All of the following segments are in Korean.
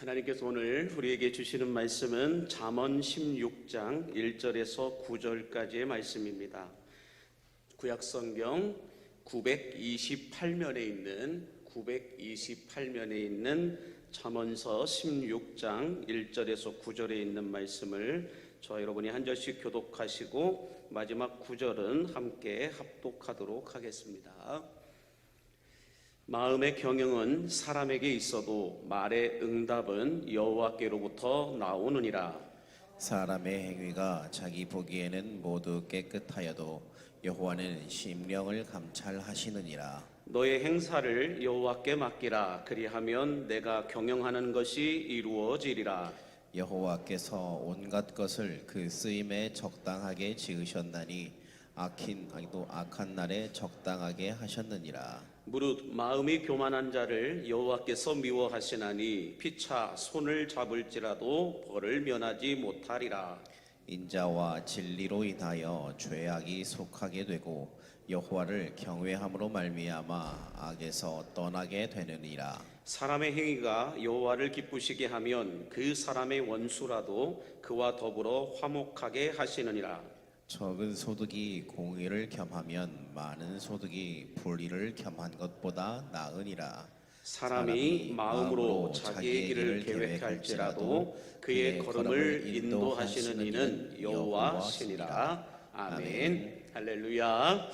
하나님께서 오늘 우리에게 주시는 말씀은 잠언 16장 1절에서 9절까지의 말씀입니다. 구약성경 928면에 있는 잠언서 16장 1절에서 9절에 있는 말씀을 저와 여러분이 한 절씩 교독하시고 마지막 9절은 함께 합독하도록 하겠습니다. 마음의 경영은 사람에게 있어도 말의 응답은 여호와께로부터 나오느니라. 사람의 행위가 자기 보기에는 모두 깨끗하여도 여호와는 심령을 감찰하시느니라. 너의 행사를 여호와께 맡기라. 그리하면 내가 경영하는 것이 이루어지리라. 여호와께서 온갖 것을 그 쓰임에 적당하게 지으셨나니 악한 날에 적당하게 하셨느니라. 무릇 마음이 교만한 자를 여호와께서 미워하시나니 피차 손을 잡을지라도 벌을 면하지 못하리라. 인자와 진리로 인하여 죄악이 속하게 되고 여호와를 경외함으로 말미암아 악에서 떠나게 되느니라. 사람의 행위가 여호와를 기쁘시게 하면 그 사람의 원수라도 그와 더불어 화목하게 하시느니라. 적은 소득이 공의를 겸하면 많은 소득이 불의를 겸한 것보다 나으니라. 사람이 마음으로 자기의 길을 계획할지라도 그의 걸음을 인도하시는 이는 여호와시니라. 아멘. 할렐루야.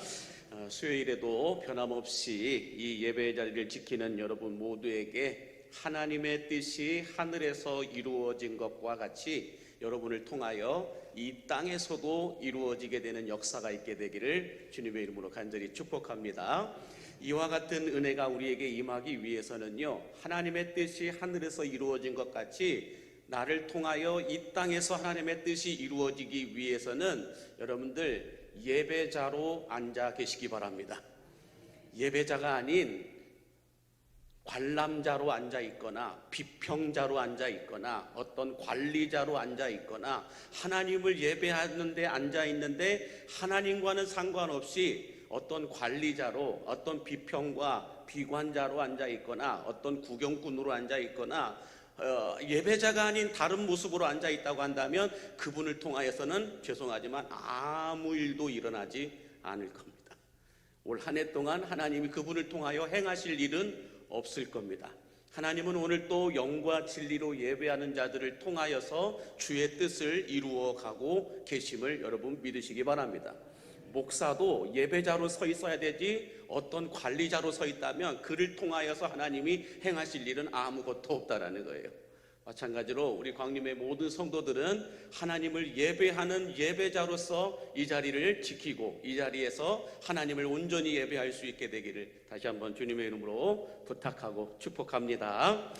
수요일에도 변함없이 이 예배의 자리를 지키는 여러분 모두에게 하나님의 뜻이 하늘에서 이루어진 것과 같이 여러분을 통하여 이 땅에서도 이루어지게 되는 역사가 있게 되기를 주님의 이름으로 간절히 축복합니다. 이와 같은 은혜가 우리에게 임하기 위해서는요, 하나님의 뜻이 하늘에서 이루어진 것 같이 나를 통하여 이 땅에서 하나님의 뜻이 이루어지기 위해서는 여러분들 예배자로 앉아 계시기 바랍니다. 예배자가 아닌 관람자로 앉아 있거나 비평자로 앉아 있거나 어떤 관리자로 앉아 있거나 하나님을 예배하는데 앉아 있는데 하나님과는 상관없이 어떤 관리자로 어떤 비평과 비관자로 앉아 있거나 어떤 구경꾼으로 앉아 있거나 예배자가 아닌 다른 모습으로 앉아 있다고 한다면 그분을 통하여서는 죄송하지만 아무 일도 일어나지 않을 겁니다. 올 한 해 동안 하나님이 그분을 통하여 행하실 일은 없을 겁니다. 하나님은 오늘 또 영과 진리로 예배하는 자들을 통하여서 주의 뜻을 이루어가고 계심을 여러분 믿으시기 바랍니다. 목사도 예배자로 서 있어야 되지 어떤 관리자로 서 있다면 그를 통하여서 하나님이 행하실 일은 아무것도 없다라는 거예요. 마찬가지로 우리 광림의 모든 성도들은 하나님을 예배하는 예배자로서 이 자리를 지키고 이 자리에서 하나님을 온전히 예배할 수 있게 되기를 다시 한번 주님의 이름으로 부탁하고 축복합니다.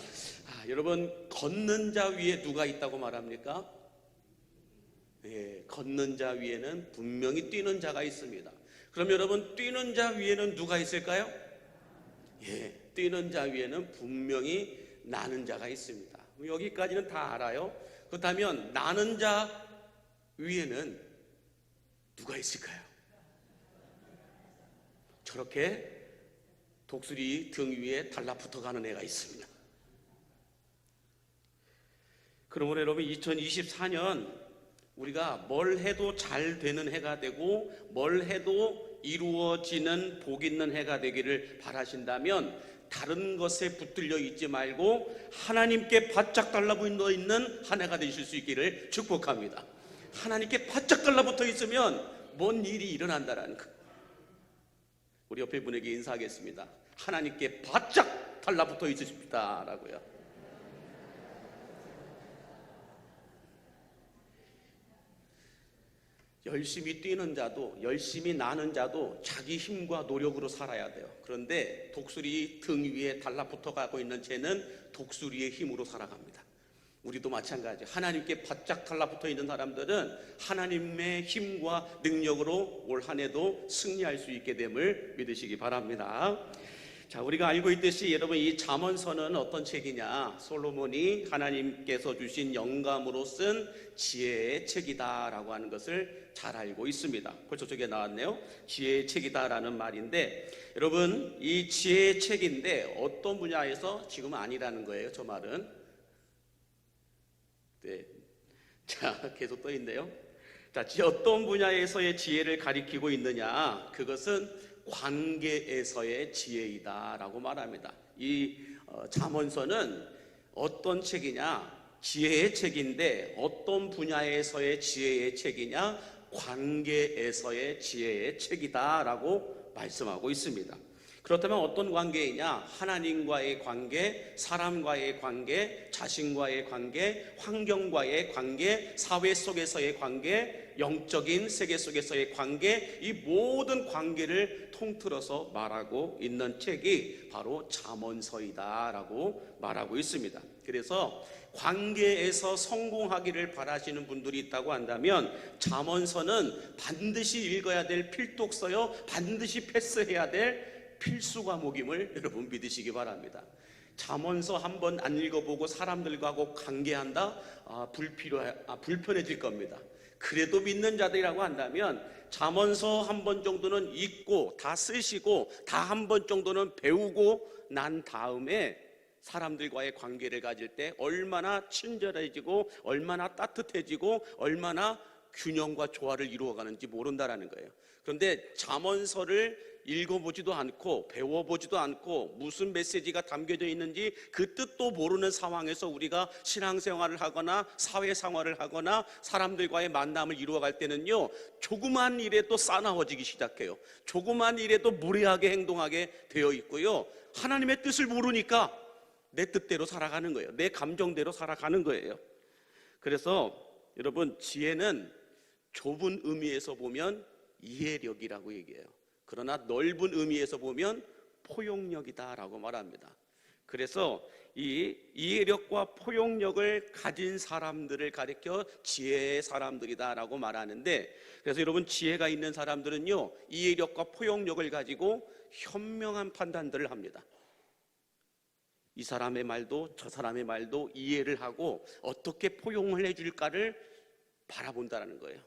여러분, 걷는 자 위에 누가 있다고 말합니까? 걷는 자 위에는 분명히 뛰는 자가 있습니다. 그럼 여러분, 뛰는 자 위에는 누가 있을까요? 뛰는 자 위에는 분명히 나는 자가 있습니다. 여기까지는 다 알아요. 그렇다면 나는 자 위에는 누가 있을까요? 저렇게 독수리 등 위에 달라붙어가는 애가 있습니다. 그러므로 여러분, 2024년 우리가 뭘 해도 잘 되는 해가 되고 뭘 해도 이루어지는 복 있는 해가 되기를 바라신다면 다른 것에 붙들려 있지 말고 하나님께 바짝 달라붙어 있는 한 해가 되실 수 있기를 축복합니다. 하나님께 바짝 달라붙어 있으면 뭔 일이 일어난다라는 거. 우리 옆에 분에게 인사하겠습니다. 하나님께 바짝 달라붙어 있으십니다 라고요. 열심히 뛰는 자도 열심히 나는 자도 자기 힘과 노력으로 살아야 돼요. 그런데 독수리 등 위에 달라붙어 가고 있는 쟤는 독수리의 힘으로 살아갑니다. 우리도 마찬가지. 하나님께 바짝 달라붙어 있는 사람들은 하나님의 힘과 능력으로 올 한 해도 승리할 수 있게 됨을 믿으시기 바랍니다. 자, 우리가 알고 있듯이 여러분, 이 잠언서는 어떤 책이냐? 솔로몬이 하나님께서 주신 영감으로 쓴 지혜의 책이다라고 하는 것을 잘 알고 있습니다. 벌써 저게 나왔네요. 지혜의 책이다라는 말인데, 여러분, 이 지혜의 책인데 어떤 분야에서 지금 아니라는 거예요. 저 말은 자, 계속 떠 있네요. 자, 어떤 분야에서의 지혜를 가리키고 있느냐? 그것은 관계에서의 지혜이다라고 말합니다. 이 잠언서는 어떤 책이냐? 지혜의 책인데 어떤 분야에서의 지혜의 책이냐? 관계에서의 지혜의 책이다라고 말씀하고 있습니다. 그렇다면 어떤 관계이냐? 하나님과의 관계, 사람과의 관계, 자신과의 관계, 환경과의 관계, 사회 속에서의 관계, 영적인 세계 속에서의 관계, 이 모든 관계를 통틀어서 말하고 있는 책이 바로 잠언서이다라고 말하고 있습니다. 그래서 관계에서 성공하기를 바라시는 분들이 있다고 한다면 잠언서는 반드시 읽어야 될 필독서요, 반드시 패스해야 될 필수 과목임을 여러분 믿으시기 바랍니다. 잠언서 한번 안 읽어보고 사람들과 관계한다? 불편해질 겁니다. 그래도 믿는 자들이라고 한다면 잠언서 한 번 정도는 읽고 다 쓰시고 다 한 번 정도는 배우고 난 다음에 사람들과의 관계를 가질 때 얼마나 친절해지고 얼마나 따뜻해지고 얼마나 균형과 조화를 이루어가는지 모른다라는 거예요. 그런데 잠언서를 읽어보지도 않고 배워보지도 않고 무슨 메시지가 담겨져 있는지 그 뜻도 모르는 상황에서 우리가 신앙생활을 하거나 사회생활을 하거나 사람들과의 만남을 이루어갈 때는요, 조그만 일에도 싸나워지기 시작해요. 조그만 일에도 무례하게 행동하게 되어 있고요, 하나님의 뜻을 모르니까 내 뜻대로 살아가는 거예요. 내 감정대로 살아가는 거예요. 그래서 여러분, 지혜는 좁은 의미에서 보면 이해력이라고 얘기해요. 그러나 넓은 의미에서 보면 포용력이다라고 말합니다. 그래서 이 이해력과 포용력을 가진 사람들을 가리켜 지혜의 사람들이다라고 말하는데, 그래서 여러분, 지혜가 있는 사람들은요, 이해력과 포용력을 가지고 현명한 판단들을 합니다. 이 사람의 말도 저 사람의 말도 이해를 하고 어떻게 포용을 해줄까를 바라본다는 거예요.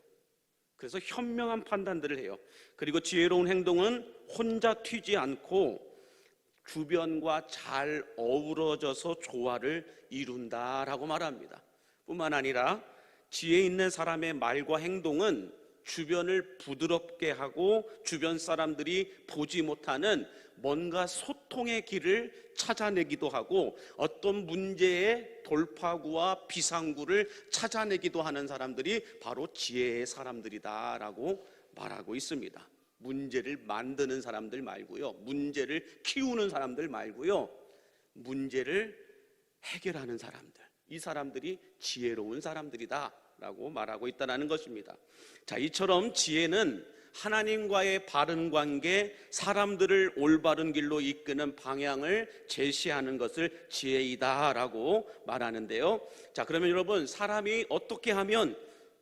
그래서 현명한 판단들을 해요. 그리고 지혜로운 행동은 혼자 튀지 않고 주변과 잘 어우러져서 조화를 이룬다라고 말합니다. 뿐만 아니라 지혜 있는 사람의 말과 행동은 주변을 부드럽게 하고 주변 사람들이 보지 못하는 뭔가 소통의 길을 찾아내기도 하고 어떤 문제의 돌파구와 비상구를 찾아내기도 하는 사람들이 바로 지혜의 사람들이다라고 말하고 있습니다. 문제를 만드는 사람들 말고요, 문제를 키우는 사람들 말고요, 문제를 해결하는 사람들, 이 사람들이 지혜로운 사람들이다라고 말하고 있다는 것입니다. 자, 이처럼 지혜는 하나님과의 바른 관계, 사람들을 올바른 길로 이끄는 방향을 제시하는 것을 지혜이다라고 말하는데요. 자, 그러면 여러분, 사람이 어떻게 하면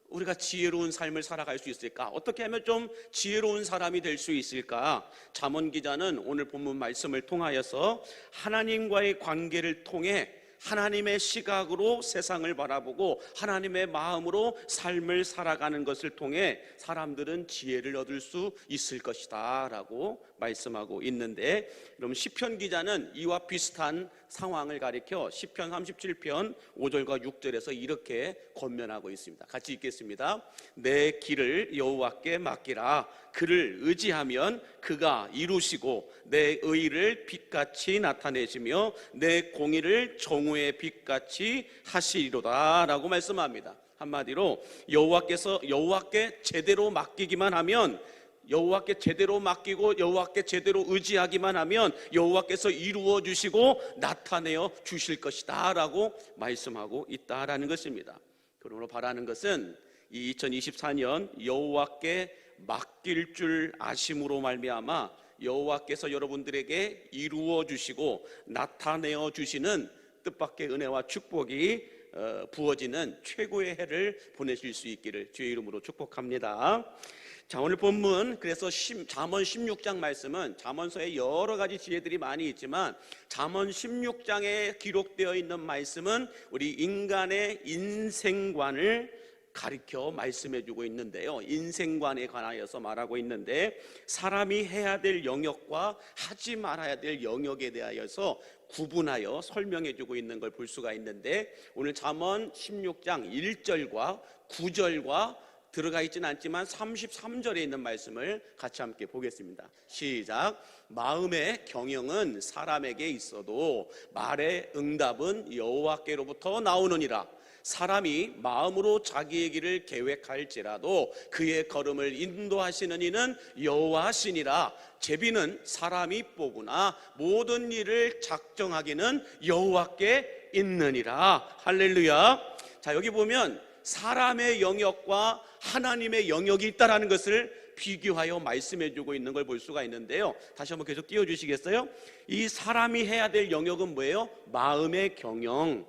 우리가 지혜로운 삶을 살아갈 수 있을까? 어떻게 하면 좀 지혜로운 사람이 될 수 있을까? 잠언 기자는 오늘 본문 말씀을 통하여서 하나님과의 관계를 통해 하나님의 시각으로 세상을 바라보고 하나님의 마음으로 삶을 살아가는 것을 통해 사람들은 지혜를 얻을 수 있을 것이다 라고 말씀하고 있는데, 그럼 시편 기자는 이와 비슷한 상황을 가리켜 시편 37편 5절과 6절에서 이렇게 권면하고 있습니다. 같이 읽겠습니다. 내 길을 여호와께 맡기라. 그를 의지하면 그가 이루시고 내 의를 빛같이 나타내시며 내 공의를 정오의 빛같이 하시리로다 라고 말씀합니다. 한마디로 여호와께 제대로 맡기기만 하면, 여호와께 제대로 맡기고 여호와께 제대로 의지하기만 하면 여호와께서 이루어 주시고 나타내어 주실 것이다 라고 말씀하고 있다라는 것입니다. 그러므로 바라는 것은 이 2024년 여호와께 맡길 줄 아심으로 말미암아 여호와께서 여러분들에게 이루어 주시고 나타내어 주시는 뜻밖의 은혜와 축복이 부어지는 최고의 해를 보내실 수 있기를 주의 이름으로 축복합니다. 자, 오늘 본문, 그래서 잠언 16장 말씀은 잠언서에 여러 가지 지혜들이 많이 있지만 잠언 16장에 기록되어 있는 말씀은 우리 인간의 인생관을 가리켜 말씀해 주고 있는데요. 인생관에 관하여서 말하고 있는데, 사람이 해야 될 영역과 하지 말아야 될 영역에 대하여서 구분하여 설명해 주고 있는 걸 볼 수가 있는데, 오늘 잠언 16장 1절과 9절과 들어가 있지는 않지만 33절에 있는 말씀을 같이 함께 보겠습니다. 시작. 마음의 경영은 사람에게 있어도 말의 응답은 여호와께로부터 나오느니라. 사람이 마음으로 자기의 길을 계획할지라도 그의 걸음을 인도하시는 이는 여호와시니라. 제비는 사람이 뽑으나 모든 일을 작정하기는 여호와께 있느니라. 할렐루야. 자, 여기 보면 사람의 영역과 하나님의 영역이 있다라는 것을 비교하여 말씀해 주고 있는 걸 볼 수가 있는데요. 다시 한번 계속 띄워주시겠어요? 이 사람이 해야 될 영역은 뭐예요? 마음의 경영,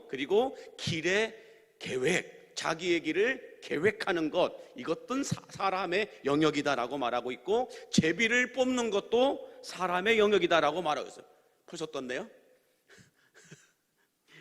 그리고 길의 계획, 자기의 길을 계획하는 것, 이것도 사람의 영역이다라고 말하고 있고, 제비를 뽑는 것도 사람의 영역이다라고 말하고 있어요. 벌써 떴네요.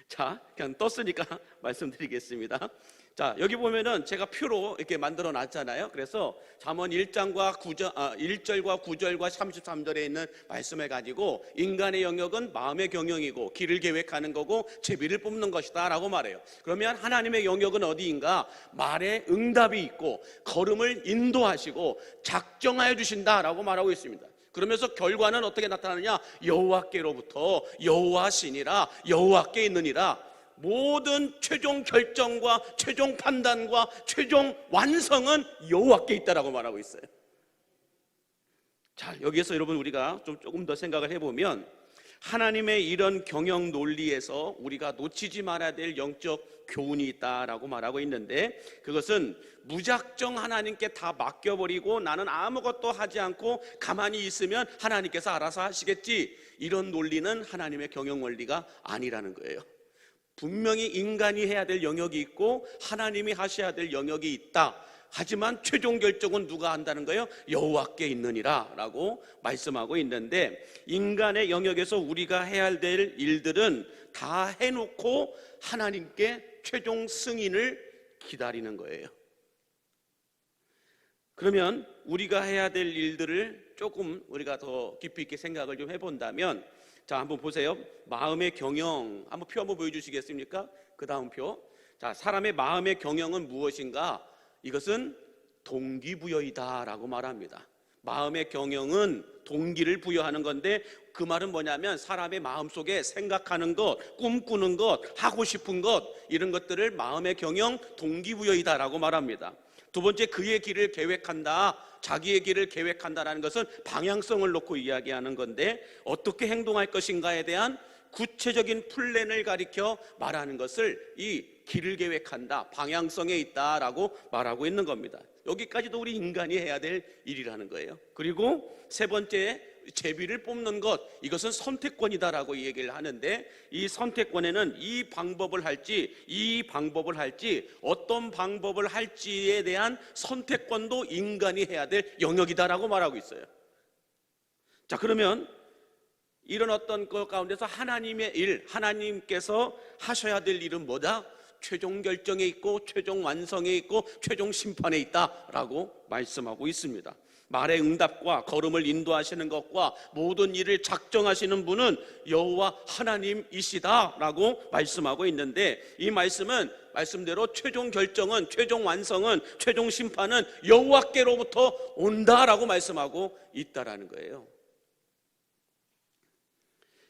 자, 그냥 떴으니까 말씀드리겠습니다. 자, 여기 보면은 제가 표로 이렇게 만들어 놨잖아요. 그래서 잠언 1절과 9절과 33절에 있는 말씀을 가지고 인간의 영역은 마음의 경영이고 길을 계획하는 거고 제비를 뽑는 것이다 라고 말해요. 그러면 하나님의 영역은 어디인가? 말에 응답이 있고 걸음을 인도하시고 작정하여 주신다라고 말하고 있습니다. 그러면서 결과는 어떻게 나타나느냐? 여호와께로부터, 여호와시니라, 여호와께 있느니라. 모든 최종 결정과 최종 판단과 최종 완성은 여호와께 있다라고 말하고 있어요. 자, 여기에서 여러분 우리가 조금 더 생각을 해보면, 하나님의 이런 경영 논리에서 우리가 놓치지 말아야 될 영적 교훈이 있다라고 말하고 있는데, 그것은 무작정 하나님께 다 맡겨버리고 나는 아무것도 하지 않고 가만히 있으면 하나님께서 알아서 하시겠지, 이런 논리는 하나님의 경영 원리가 아니라는 거예요. 분명히 인간이 해야 될 영역이 있고 하나님이 하셔야 될 영역이 있다. 하지만 최종 결정은 누가 한다는 거예요? 여호와께 있느니라 라고 말씀하고 있는데, 인간의 영역에서 우리가 해야 될 일들은 다 해놓고 하나님께 최종 승인을 기다리는 거예요. 그러면 우리가 해야 될 일들을 조금 우리가 더 깊이 있게 생각을 좀 해본다면, 자, 한번 보세요. 마음의 경영, 한번 표 한번 보여주시겠습니까? 그 다음 표. 자, 사람의 마음의 경영은 무엇인가? 이것은 동기부여이다 라고 말합니다. 마음의 경영은 동기를 부여하는 건데, 그 말은 뭐냐면 사람의 마음속에 생각하는 것, 꿈꾸는 것, 하고 싶은 것, 이런 것들을 마음의 경영, 동기부여이다 라고 말합니다. 두 번째, 그의 길을 계획한다. 자기의 길을 계획한다라는 것은 방향성을 놓고 이야기하는 건데, 어떻게 행동할 것인가에 대한 구체적인 플랜을 가리켜 말하는 것을 이 길을 계획한다, 방향성에 있다라고 말하고 있는 겁니다. 여기까지도 우리 인간이 해야 될 일이라는 거예요. 그리고 세 번째, 제비를 뽑는 것, 이것은 선택권이다라고 얘기를 하는데, 이 선택권에는 이 방법을 할지 어떤 방법을 할지에 대한 선택권도 인간이 해야 될 영역이다라고 말하고 있어요. 자, 그러면 이런 어떤 것 가운데서 하나님의 일, 하나님께서 하셔야 될 일은 뭐다? 최종 결정에 있고 최종 완성에 있고 최종 심판에 있다라고 말씀하고 있습니다. 말의 응답과 걸음을 인도하시는 것과 모든 일을 작정하시는 분은 여호와 하나님이시다라고 말씀하고 있는데, 이 말씀은 말씀대로 최종 결정은, 최종 완성은, 최종 심판은 여호와께로부터 온다라고 말씀하고 있다라는 거예요.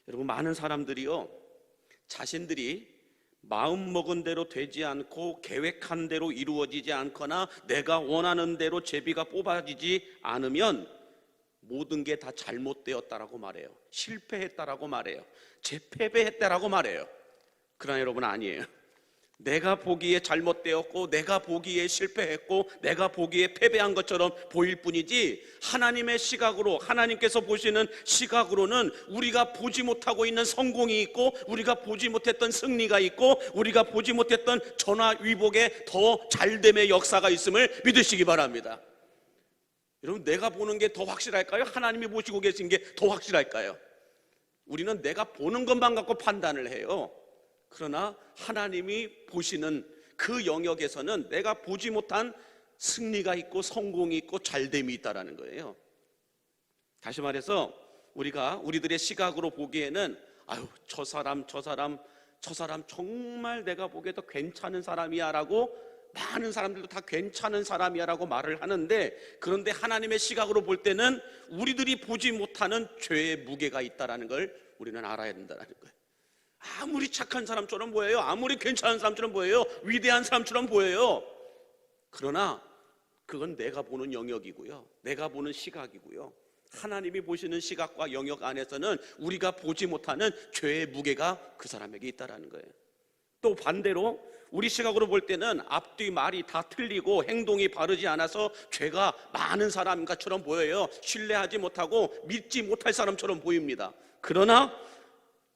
여러분, 많은 사람들이요, 자신들이 마음먹은 대로 되지 않고 계획한 대로 이루어지지 않거나 내가 원하는 대로 제비가 뽑아지지 않으면 모든 게 다 잘못되었다라고 말해요. 실패했다라고 말해요. 재패배했다라고 말해요. 그러나 여러분, 아니에요. 내가 보기에 잘못되었고 내가 보기에 실패했고 내가 보기에 패배한 것처럼 보일 뿐이지, 하나님의 시각으로, 하나님께서 보시는 시각으로는 우리가 보지 못하고 있는 성공이 있고 우리가 보지 못했던 승리가 있고 우리가 보지 못했던 전화위복의 더 잘됨의 역사가 있음을 믿으시기 바랍니다. 여러분, 내가 보는 게 더 확실할까요? 하나님이 보시고 계신 게 더 확실할까요? 우리는 내가 보는 것만 갖고 판단을 해요. 그러나 하나님이 보시는 그 영역에서는 내가 보지 못한 승리가 있고 성공이 있고 잘됨이 있다라는 거예요. 다시 말해서 우리들의 시각으로 보기에는 아유, 저 사람 정말 내가 보기에도 괜찮은 사람이야 라고 많은 사람들도 다 괜찮은 사람이야 라고 말을 하는데, 그런데 하나님의 시각으로 볼 때는 우리들이 보지 못하는 죄의 무게가 있다는 걸 우리는 알아야 된다는 거예요. 아무리 착한 사람처럼 보여요. 아무리 괜찮은 사람처럼 보여요. 위대한 사람처럼 보여요. 그러나 그건 내가 보는 영역이고요, 내가 보는 시각이고요. 하나님이 보시는 시각과 영역 안에서는 우리가 보지 못하는 죄의 무게가 그 사람에게 있다는 거예요. 또 반대로 우리 시각으로 볼 때는 앞뒤 말이 다 틀리고 행동이 바르지 않아서 죄가 많은 사람처럼 보여요. 신뢰하지 못하고 믿지 못할 사람처럼 보입니다. 그러나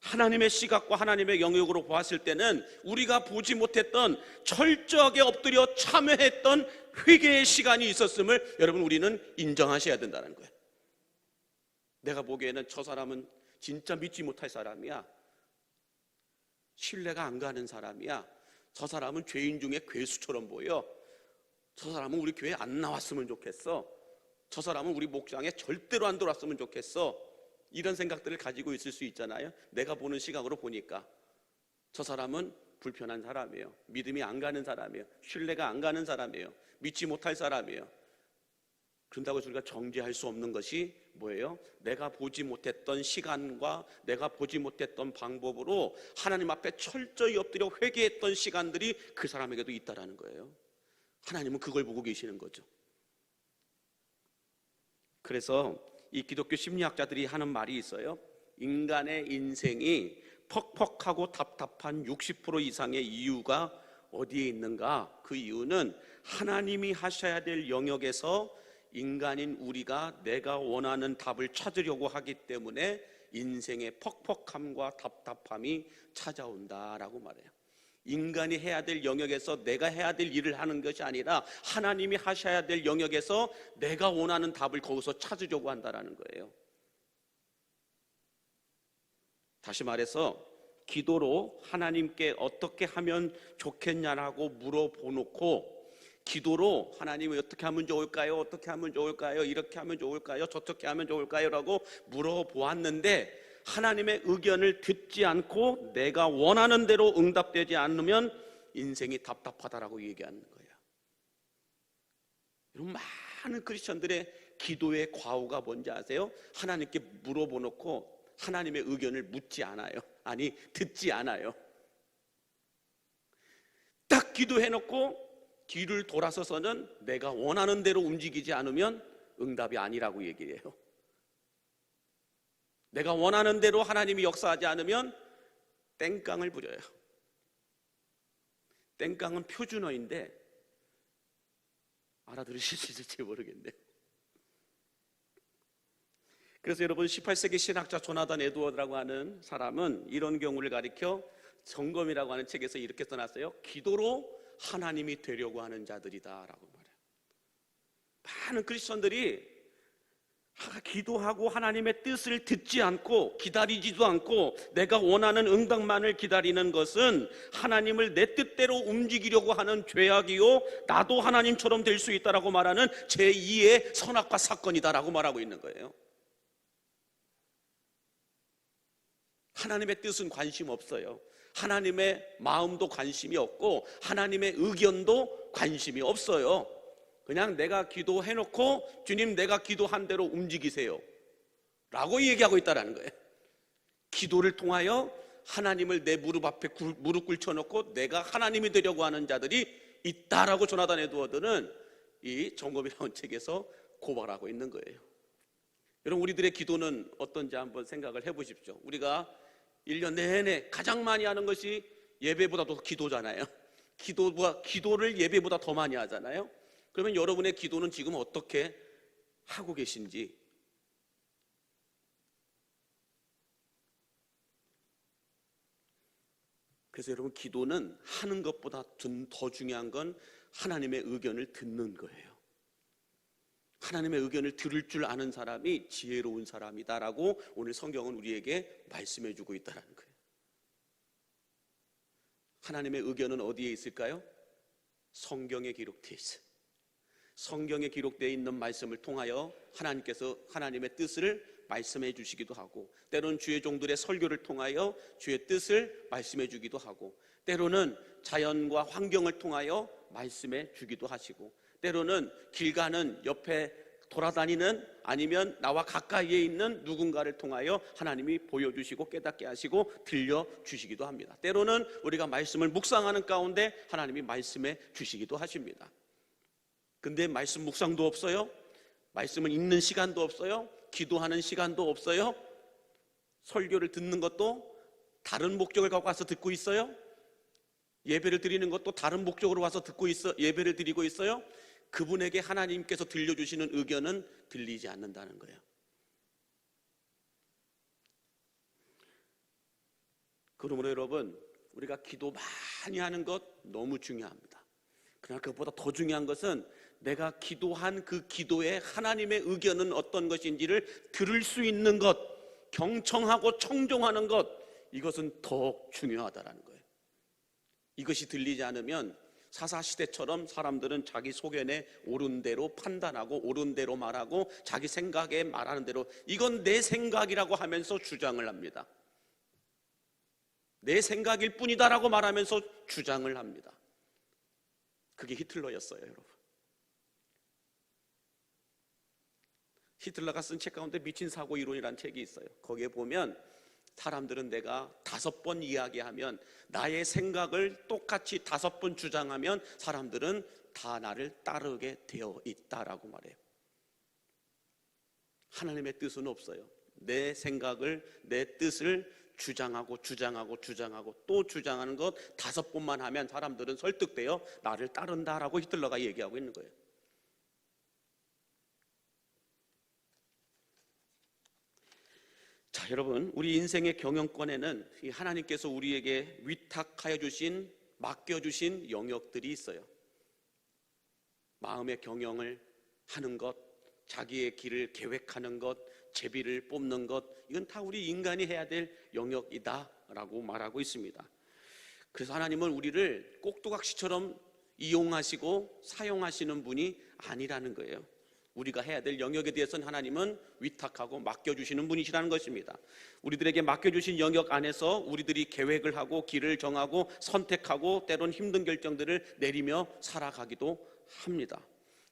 하나님의 시각과 하나님의 영역으로 보았을 때는 우리가 보지 못했던 철저하게 엎드려 참회했던 회개의 시간이 있었음을 여러분 우리는 인정하셔야 된다는 거예요. 내가 보기에는 저 사람은 진짜 믿지 못할 사람이야, 신뢰가 안 가는 사람이야, 저 사람은 죄인 중에 괴수처럼 보여, 저 사람은 우리 교회에 안 나왔으면 좋겠어, 저 사람은 우리 목장에 절대로 안 들어왔으면 좋겠어, 이런 생각들을 가지고 있을 수 있잖아요. 내가 보는 시각으로 보니까 저 사람은 불편한 사람이에요, 믿음이 안 가는 사람이에요, 신뢰가 안 가는 사람이에요, 믿지 못할 사람이에요. 그런다고 우리가 정죄할 수 없는 것이 뭐예요? 내가 보지 못했던 시간과 내가 보지 못했던 방법으로 하나님 앞에 철저히 엎드려 회개했던 시간들이 그 사람에게도 있다라는 거예요. 하나님은 그걸 보고 계시는 거죠. 그래서 이 기독교 심리학자들이 하는 말이 있어요. 인간의 인생이 퍽퍽하고 답답한 60% 이상의 이유가 어디에 있는가? 그 이유는 하나님이 하셔야 될 영역에서 인간인 우리가 내가 원하는 답을 찾으려고 하기 때문에 인생의 퍽퍽함과 답답함이 찾아온다라고 말해요. 인간이 해야 될 영역에서 내가 해야 될 일을 하는 것이 아니라 하나님이 하셔야 될 영역에서 내가 원하는 답을 거기서 찾으려고 한다는 거예요. 다시 말해서 기도로 하나님께 어떻게 하면 좋겠냐라고 물어보놓고 기도로 하나님이 어떻게 하면 좋을까요? 어떻게 하면 좋을까요? 이렇게 하면 좋을까요? 저렇게 하면 좋을까요? 라고 물어보았는데 하나님의 의견을 듣지 않고 내가 원하는 대로 응답되지 않으면 인생이 답답하다라고 얘기하는 거예요. 여러분, 많은 크리스천들의 기도의 과오가 뭔지 아세요? 하나님께 물어보놓고 하나님의 의견을 묻지 않아요. 아니, 듣지 않아요. 딱 기도해놓고 뒤를 돌아서서는 내가 원하는 대로 움직이지 않으면 응답이 아니라고 얘기해요. 내가 원하는 대로 하나님이 역사하지 않으면 땡깡을 부려요. 땡깡은 표준어인데 알아들으실 수 있을지 모르겠네요. 그래서 여러분, 18세기 신학자 조나단 에드워드라고 하는 사람은 이런 경우를 가리켜 점검이라고 하는 책에서 이렇게 써놨어요. 기도로 하나님이 되려고 하는 자들이다라고 말해요. 많은 크리스천들이 기도하고 하나님의 뜻을 듣지 않고 기다리지도 않고 내가 원하는 응답만을 기다리는 것은 하나님을 내 뜻대로 움직이려고 하는 죄악이요, 나도 하나님처럼 될 수 있다라고 말하는 제2의 선악과 사건이다라고 말하고 있는 거예요. 하나님의 뜻은 관심 없어요. 하나님의 마음도 관심이 없고 하나님의 의견도 관심이 없어요. 그냥 내가 기도해놓고 주님, 내가 기도한 대로 움직이세요 라고 얘기하고 있다는 거예요. 기도를 통하여 하나님을 내 무릎 앞에 무릎 꿇혀놓고 내가 하나님이 되려고 하는 자들이 있다라고 조나단 에드워드는 이 점검이라는 책에서 고발하고 있는 거예요. 여러분, 우리들의 기도는 어떤지 한번 생각을 해보십시오. 우리가 1년 내내 가장 많이 하는 것이 예배보다도 기도잖아요. 기도를 예배보다 더 많이 하잖아요. 그러면 여러분의 기도는 지금 어떻게 하고 계신지, 그래서 여러분, 기도는 하는 것보다 더 중요한 건 하나님의 의견을 듣는 거예요. 하나님의 의견을 들을 줄 아는 사람이 지혜로운 사람이다라고 오늘 성경은 우리에게 말씀해 주고 있다는 거예요. 하나님의 의견은 어디에 있을까요? 성경에 기록되어 있어요. 성경에 기록되어 있는 말씀을 통하여 하나님께서 하나님의 뜻을 말씀해 주시기도 하고, 때로는 주의 종들의 설교를 통하여 주의 뜻을 말씀해 주기도 하고, 때로는 자연과 환경을 통하여 말씀해 주기도 하시고, 때로는 길 가는 옆에 돌아다니는 아니면 나와 가까이에 있는 누군가를 통하여 하나님이 보여주시고 깨닫게 하시고 들려주시기도 합니다. 때로는 우리가 말씀을 묵상하는 가운데 하나님이 말씀해 주시기도 하십니다. 근데 말씀 묵상도 없어요. 말씀을 읽는 시간도 없어요. 기도하는 시간도 없어요. 설교를 듣는 것도 다른 목적을 갖고 와서 듣고 있어요. 예배를 드리는 것도 다른 목적으로 와서 예배를 드리고 있어요. 그분에게 하나님께서 들려주시는 의견은 들리지 않는다는 거예요. 그러므로 여러분, 우리가 기도 많이 하는 것 너무 중요합니다. 그러나 그것보다 더 중요한 것은 내가 기도한 그 기도에 하나님의 의견은 어떤 것인지를 들을 수 있는 것, 경청하고 청종하는 것, 이것은 더 중요하다는 거예요. 이것이 들리지 않으면 사사시대처럼 사람들은 자기 소견에 옳은 대로 판단하고 옳은 대로 말하고 자기 생각에 말하는 대로 이건 내 생각이라고 하면서 주장을 합니다. 내 생각일 뿐이다라고 말하면서 주장을 합니다. 그게 히틀러였어요, 여러분. 히틀러가 쓴 책 가운데 미친 사고 이론이라는 책이 있어요. 거기에 보면 사람들은 내가 5번 이야기하면, 나의 생각을 똑같이 5번 주장하면 사람들은 다 나를 따르게 되어 있다라고 말해요. 하나님의 뜻은 없어요. 내 생각을, 내 뜻을 주장하고 또 주장하는 것 5번만 하면 사람들은 설득되어 나를 따른다라고 히틀러가 얘기하고 있는 거예요. 자, 여러분, 우리 인생의 경영권에는 하나님께서 우리에게 위탁하여 주신, 맡겨주신 영역들이 있어요. 마음의 경영을 하는 것, 자기의 길을 계획하는 것, 제비를 뽑는 것, 이건 다 우리 인간이 해야 될 영역이다라고 말하고 있습니다. 그래서 하나님은 우리를 꼭두각시처럼 이용하시고 사용하시는 분이 아니라는 거예요. 우리가 해야 될 영역에 대해서는 하나님은 위탁하고 맡겨주시는 분이시라는 것입니다. 우리들에게 맡겨주신 영역 안에서 우리들이 계획을 하고 길을 정하고 선택하고 때론 힘든 결정들을 내리며 살아가기도 합니다.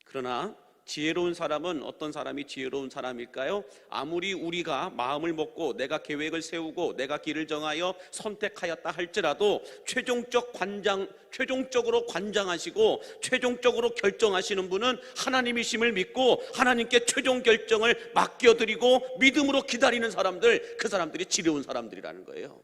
그러나 지혜로운 사람은 어떤 사람이 지혜로운 사람일까요? 아무리 우리가 마음을 먹고 내가 계획을 세우고 내가 길을 정하여 선택하였다 할지라도 최종적으로 관장하시고 최종적으로 결정하시는 분은 하나님이심을 믿고 하나님께 최종 결정을 맡겨드리고 믿음으로 기다리는 사람들, 그 사람들이 지혜로운 사람들이라는 거예요.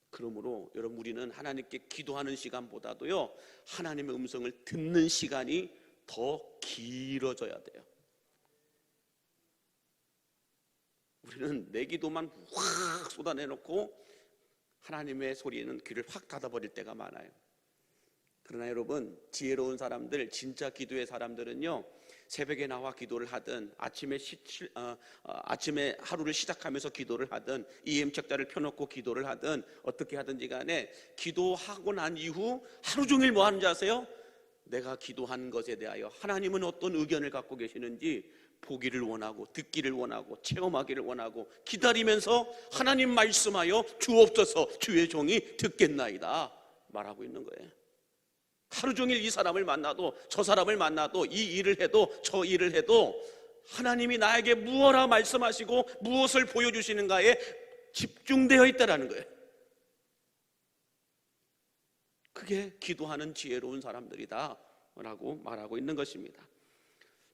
그러므로 여러분, 우리는 하나님께 기도하는 시간보다도요, 하나님의 음성을 듣는 시간이 더 길어져야 돼요. 우리는 내 기도만 확 쏟아내놓고 하나님의 소리에는 귀를 확 닫아버릴 때가 많아요. 그러나 여러분, 지혜로운 사람들, 진짜 기도의 사람들은요, 새벽에 나와 기도를 하든 아침에 하루를 시작하면서 기도를 하든 EM책자를 펴놓고 기도를 하든 어떻게 하든지 간에 기도하고 난 이후 하루 종일 뭐 하는지 아세요? 내가 기도한 것에 대하여 하나님은 어떤 의견을 갖고 계시는지 보기를 원하고 듣기를 원하고 체험하기를 원하고 기다리면서 하나님 말씀하여 주옵소서, 주의 종이 듣겠나이다 말하고 있는 거예요. 하루 종일 이 사람을 만나도 저 사람을 만나도 이 일을 해도 저 일을 해도 하나님이 나에게 무엇라 말씀하시고 무엇을 보여주시는가에 집중되어 있다라는 거예요. 그게 기도하는 지혜로운 사람들이다 라고 말하고 있는 것입니다.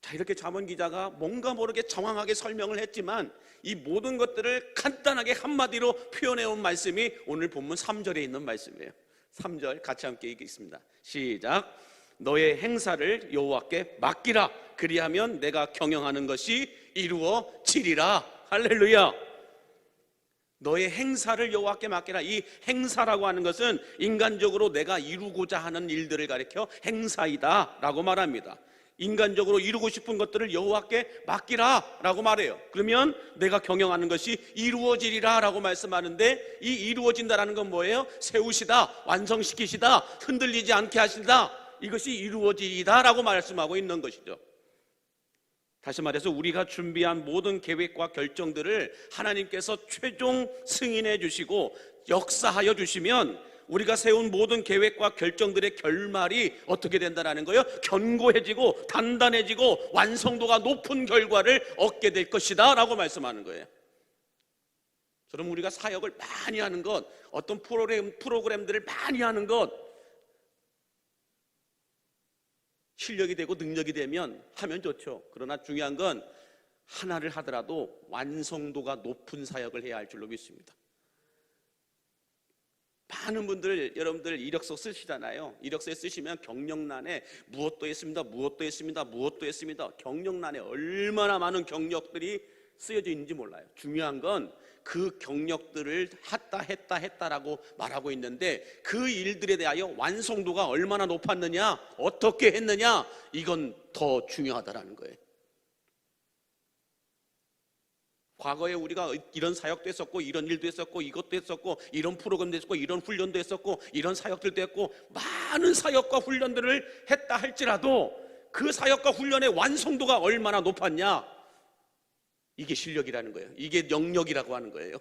자, 이렇게 잠언 기자가 뭔가 모르게 정확하게 설명을 했지만 이 모든 것들을 간단하게 한마디로 표현해 온 말씀이 오늘 본문 3절에 있는 말씀이에요. 3절 같이 함께 읽겠습니다. 시작. 너의 행사를 여호와께 맡기라. 그리하면 내가 경영하는 것이 이루어지리라. 할렐루야. 너의 행사를 여호와께 맡기라. 이 행사라고 하는 것은 인간적으로 내가 이루고자 하는 일들을 가리켜 행사이다 라고 말합니다. 인간적으로 이루고 싶은 것들을 여호와께 맡기라 라고 말해요. 그러면 내가 경영하는 것이 이루어지리라 라고 말씀하는데, 이 이루어진다라는 건 뭐예요? 세우시다, 완성시키시다, 흔들리지 않게 하신다, 이것이 이루어지리다 라고 말씀하고 있는 것이죠. 다시 말해서 우리가 준비한 모든 계획과 결정들을 하나님께서 최종 승인해 주시고 역사하여 주시면 우리가 세운 모든 계획과 결정들의 결말이 어떻게 된다는 거예요? 견고해지고 단단해지고 완성도가 높은 결과를 얻게 될 것이다 라고 말씀하는 거예요. 그럼 우리가 사역을 많이 하는 것, 어떤 프로그램들을 많이 하는 것, 실력이 되고 능력이 되면 하면 좋죠. 그러나 중요한 건 하나를 하더라도 완성도가 높은 사역을 해야 할 줄로 믿습니다. 많은 분들, 여러분들 이력서 쓰시잖아요. 이력서에 쓰시면 경력란에 무엇도 했습니다, 무엇도 했습니다, 무엇도 했습니다. 경력란에 얼마나 많은 경력들이 쓰여져 있는지 몰라요. 중요한 건 그 경력들을 했다라고 말하고 있는데, 그 일들에 대하여 완성도가 얼마나 높았느냐, 어떻게 했느냐, 이건 더 중요하다라는 거예요. 과거에 우리가 이런 사역도 했었고, 이런 일도 했었고, 이것도 했었고, 이런 프로그램도 했었고, 이런 훈련도 했었고, 이런 사역들도 했고, 많은 사역과 훈련들을 했다 할지라도 그 사역과 훈련의 완성도가 얼마나 높았냐, 이게 실력이라는 거예요. 이게 영역이라고 하는 거예요.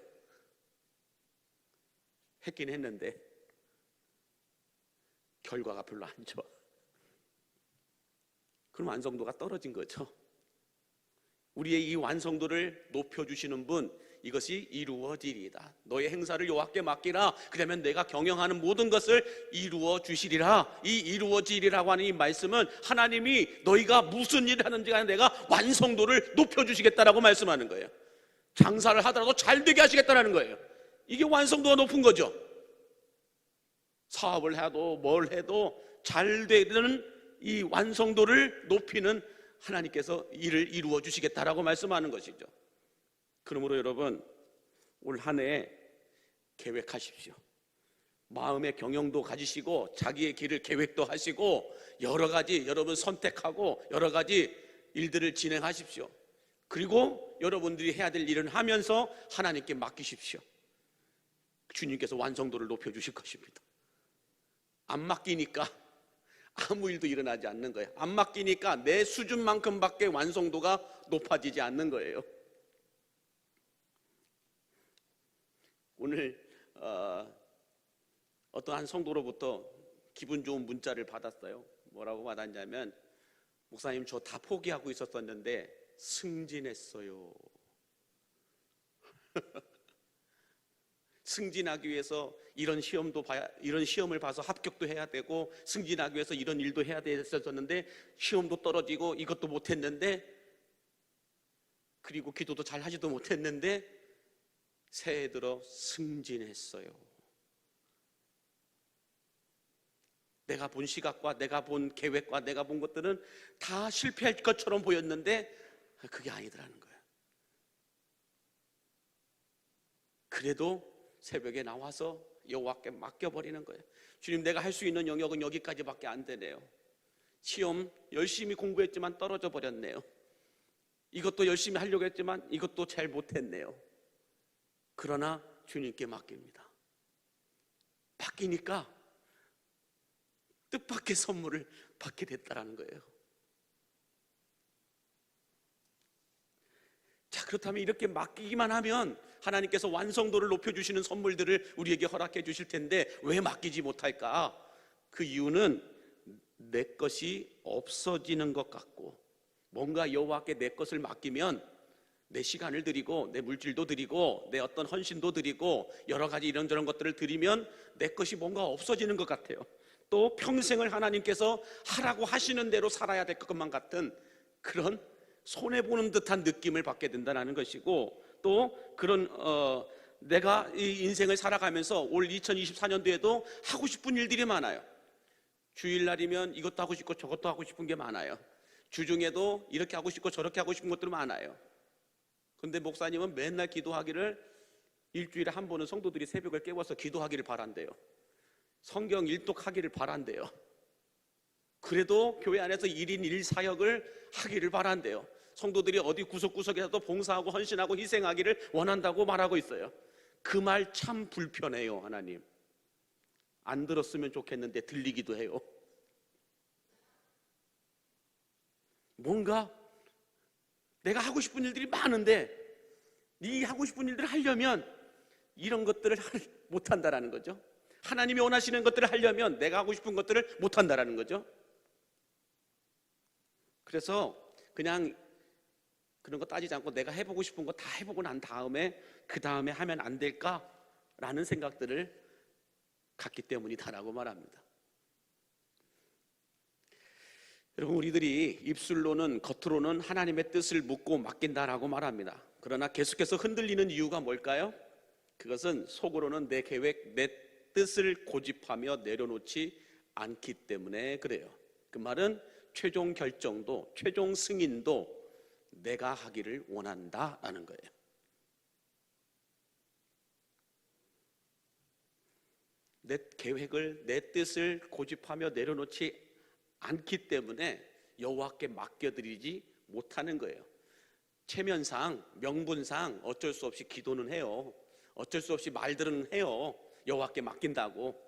했긴 했는데 결과가 별로 안 좋아. 그럼 완성도가 떨어진 거죠. 우리의 이 완성도를 높여주시는 분, 이것이 이루어지리이다. 너의 행사를 여호와께 맡기라. 그러면 내가 경영하는 모든 것을 이루어 주시리라. 이 이루어지리라고 하는 이 말씀은 하나님이 너희가 무슨 일을 하는지 간에 내가 완성도를 높여주시겠다라고 말씀하는 거예요. 장사를 하더라도 잘 되게 하시겠다라는 거예요. 이게 완성도가 높은 거죠. 사업을 해도 뭘 해도 잘 되는 이 완성도를 높이는 하나님께서 일을 이루어 주시겠다라고 말씀하는 것이죠. 그러므로 여러분, 올 한 해 계획하십시오. 마음의 경영도 가지시고 자기의 길을 계획도 하시고 여러 가지 여러분 선택하고 여러 가지 일들을 진행하십시오. 그리고 여러분들이 해야 될 일은 하면서 하나님께 맡기십시오. 주님께서 완성도를 높여주실 것입니다. 안 맡기니까 아무 일도 일어나지 않는 거예요. 안 맡기니까 내 수준만큼밖에 완성도가 높아지지 않는 거예요. 오늘 어떤 한 성도로부터 기분 좋은 문자를 받았어요. 뭐라고 받았냐면, 목사님 저 다 포기하고 있었었는데 승진했어요. 승진하기 위해서 이런 시험을 봐서 합격도 해야 되고, 승진하기 위해서 이런 일도 해야 됐었는데 시험도 떨어지고 이것도 못했는데, 그리고 기도도 잘 하지도 못했는데 새해 들어 승진했어요. 내가 본 시각과 내가 본 계획과 내가 본 것들은 다 실패할 것처럼 보였는데 그게 아니더라는 거예요. 그래도 새벽에 나와서 여호와께 맡겨버리는 거예요. 주님, 내가 할 수 있는 영역은 여기까지밖에 안 되네요. 시험 열심히 공부했지만 떨어져 버렸네요. 이것도 열심히 하려고 했지만 이것도 잘 못했네요. 그러나 주님께 맡깁니다. 맡기니까 뜻밖의 선물을 받게 됐다라는 거예요. 자, 그렇다면 이렇게 맡기기만 하면 하나님께서 완성도를 높여주시는 선물들을 우리에게 허락해 주실 텐데 왜 맡기지 못할까? 그 이유는 내 것이 없어지는 것 같고, 뭔가 여호와께 내 것을 맡기면 내 시간을 드리고 내 물질도 드리고 내 어떤 헌신도 드리고 여러 가지 이런저런 것들을 드리면 내 것이 뭔가 없어지는 것 같아요. 또 평생을 하나님께서 하라고 하시는 대로 살아야 될 것만 같은 그런 손해보는 듯한 느낌을 받게 된다는 것이고, 또 그런 내가 이 인생을 살아가면서 올 2024년도에도 하고 싶은 일들이 많아요. 주일날이면 이것도 하고 싶고 저것도 하고 싶은 게 많아요. 주중에도 이렇게 하고 싶고 저렇게 하고 싶은 것들이 많아요. 그런데 목사님은 맨날 기도하기를, 일주일에 한 번은 성도들이 새벽을 깨워서 기도하기를 바란대요. 성경 일독하기를 바란대요. 그래도 교회 안에서 1인 1사역을 하기를 바란대요. 성도들이 어디 구석구석에서도 봉사하고 헌신하고 희생하기를 원한다고 말하고 있어요. 그 말 참 불편해요. 하나님, 안 들었으면 좋겠는데 들리기도 해요. 뭔가 내가 하고 싶은 일들이 많은데 네 하고 싶은 일들을 하려면 이런 것들을 못한다라는 거죠. 하나님이 원하시는 것들을 하려면 내가 하고 싶은 것들을 못한다라는 거죠. 그래서 그냥 그런 거 따지지 않고 내가 해보고 싶은 거 다 해보고 난 다음에 그 다음에 하면 안 될까라는 생각들을 갖기 때문이다라고 말합니다. 여러분, 우리들이 입술로는 겉으로는 하나님의 뜻을 묻고 맡긴다라고 말합니다. 그러나 계속해서 흔들리는 이유가 뭘까요? 그것은 속으로는 내 계획, 내 뜻을 고집하며 내려놓지 않기 때문에 그래요. 그 말은 최종 결정도, 최종 승인도 내가 하기를 원한다라는 거예요. 내 계획을, 내 뜻을 고집하며 내려놓지 않기 때문에 여호와께 맡겨드리지 못하는 거예요. 체면상, 명분상 어쩔 수 없이 기도는 해요. 어쩔 수 없이 말들은 해요. 여호와께 맡긴다고.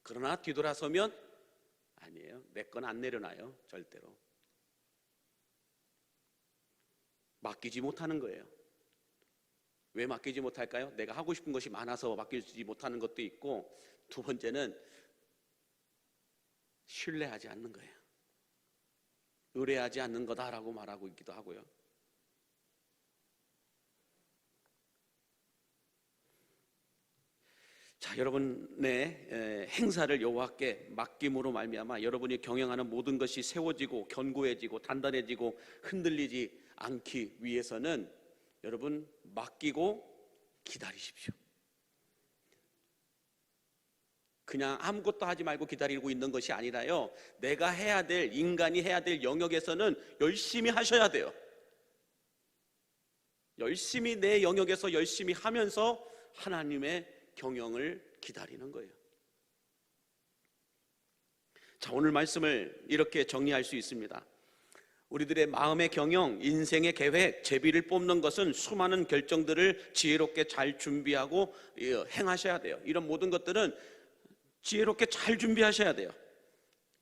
그러나 뒤돌아서면 아니에요. 내 건 안 내려놔요. 절대로. 맡기지 못하는 거예요. 왜 맡기지 못할까요? 내가 하고 싶은 것이 많아서 맡기지 못하는 것도 있고, 두 번째는 신뢰하지 않는 거예요. 의뢰하지 않는 거다라고 말하고 있기도 하고요. 자, 여러분의 행사를 여호와께 맡김으로 말미암아 여러분이 경영하는 모든 것이 세워지고 견고해지고 단단해지고 흔들리지 않기 위해서는 여러분 맡기고 기다리십시오. 그냥 아무것도 하지 말고 기다리고 있는 것이 아니라요, 내가 해야 될, 인간이 해야 될 영역에서는 열심히 하셔야 돼요. 열심히 내 영역에서 열심히 하면서 하나님의 경영을 기다리는 거예요. 자, 오늘 말씀을 이렇게 정리할 수 있습니다. 우리들의 마음의 경영, 인생의 계획, 제비를 뽑는 것은 수많은 결정들을 지혜롭게 잘 준비하고 행하셔야 돼요. 이런 모든 것들은 지혜롭게 잘 준비하셔야 돼요.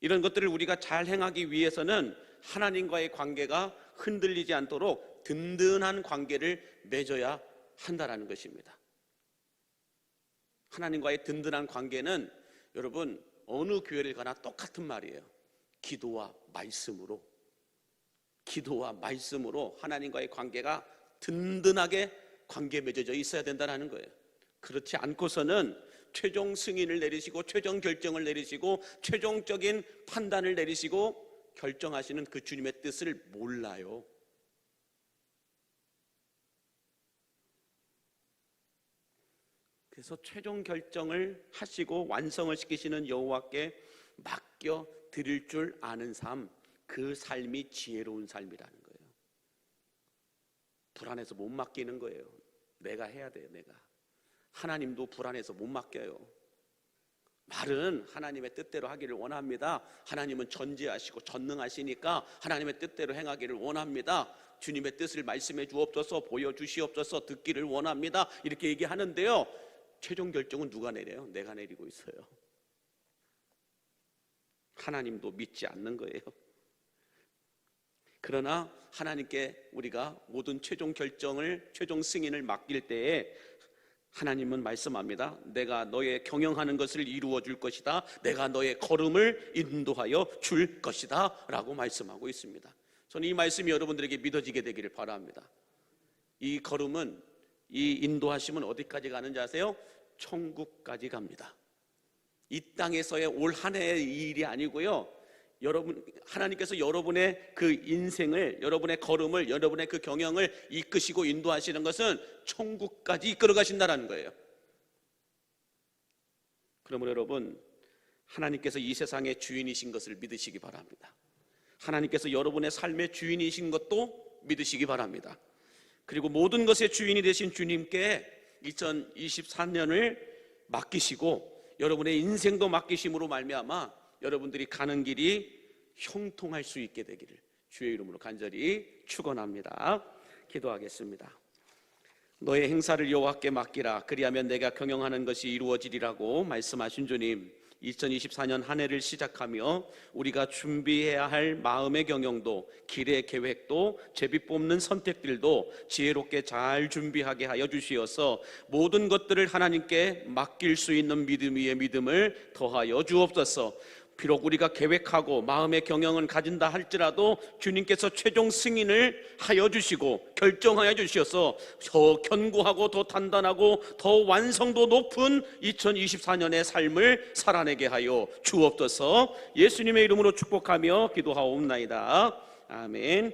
이런 것들을 우리가 잘 행하기 위해서는 하나님과의 관계가 흔들리지 않도록 든든한 관계를 맺어야 한다는 것입니다. 하나님과의 든든한 관계는 여러분 어느 교회를 가나 똑같은 말이에요. 기도와 말씀으로 하나님과의 관계가 든든하게 관계 맺어져 있어야 된다는 거예요. 그렇지 않고서는 최종 승인을 내리시고 최종 결정을 내리시고 최종적인 판단을 내리시고 결정하시는 그 주님의 뜻을 몰라요. 그래서 최종 결정을 하시고 완성을 시키시는 여호와께 맡겨 드릴 줄 아는 삶, 그 삶이 지혜로운 삶이라는 거예요. 불안해서 못 맡기는 거예요. 내가 해야 돼요. 내가. 하나님도 불안해서 못 맡겨요. 말은 하나님의 뜻대로 하기를 원합니다. 하나님은 전지하시고 전능하시니까 하나님의 뜻대로 행하기를 원합니다. 주님의 뜻을 말씀해 주옵소서, 보여주시옵소서, 듣기를 원합니다. 이렇게 얘기하는데요, 최종 결정은 누가 내려요? 내가 내리고 있어요. 하나님도 믿지 않는 거예요. 그러나 하나님께 우리가 모든 최종 결정을, 최종 승인을 맡길 때에 하나님은 말씀합니다. 내가 너의 경영하는 것을 이루어 줄 것이다. 내가 너의 걸음을 인도하여 줄 것이다 라고 말씀하고 있습니다. 저는 이 말씀이 여러분들에게 믿어지게 되기를 바랍니다. 이 걸음은, 이 인도하심은 어디까지 가는지 아세요? 천국까지 갑니다. 이 땅에서의 올 한 해의 일이 아니고요, 여러분, 하나님께서 여러분의 그 인생을, 여러분의 걸음을, 여러분의 그 경영을 이끄시고 인도하시는 것은 천국까지 이끌어 가신다는 거예요. 그러므로 여러분, 하나님께서 이 세상의 주인이신 것을 믿으시기 바랍니다. 하나님께서 여러분의 삶의 주인이신 것도 믿으시기 바랍니다. 그리고 모든 것의 주인이 되신 주님께 2024년을 맡기시고 여러분의 인생도 맡기심으로 말미암아 여러분들이 가는 길이 형통할 수 있게 되기를 주의 이름으로 간절히 축원합니다. 기도하겠습니다. 너의 행사를 여호와께 맡기라. 그리하면 내가 경영하는 것이 이루어지리라고 말씀하신 주님, 2024년 한 해를 시작하며 우리가 준비해야 할 마음의 경영도, 길의 계획도, 제비 뽑는 선택들도 지혜롭게 잘 준비하게 하여 주시어서 모든 것들을 하나님께 맡길 수 있는 믿음 위에 믿음을 더하여 주옵소서. 비록 우리가 계획하고 마음의 경영은 가진다 할지라도 주님께서 최종 승인을 하여 주시고 결정하여 주셔서 더 견고하고 더 단단하고 더 완성도 높은 2024년의 삶을 살아내게 하여 주옵소서. 예수님의 이름으로 축복하며 기도하옵나이다. 아멘.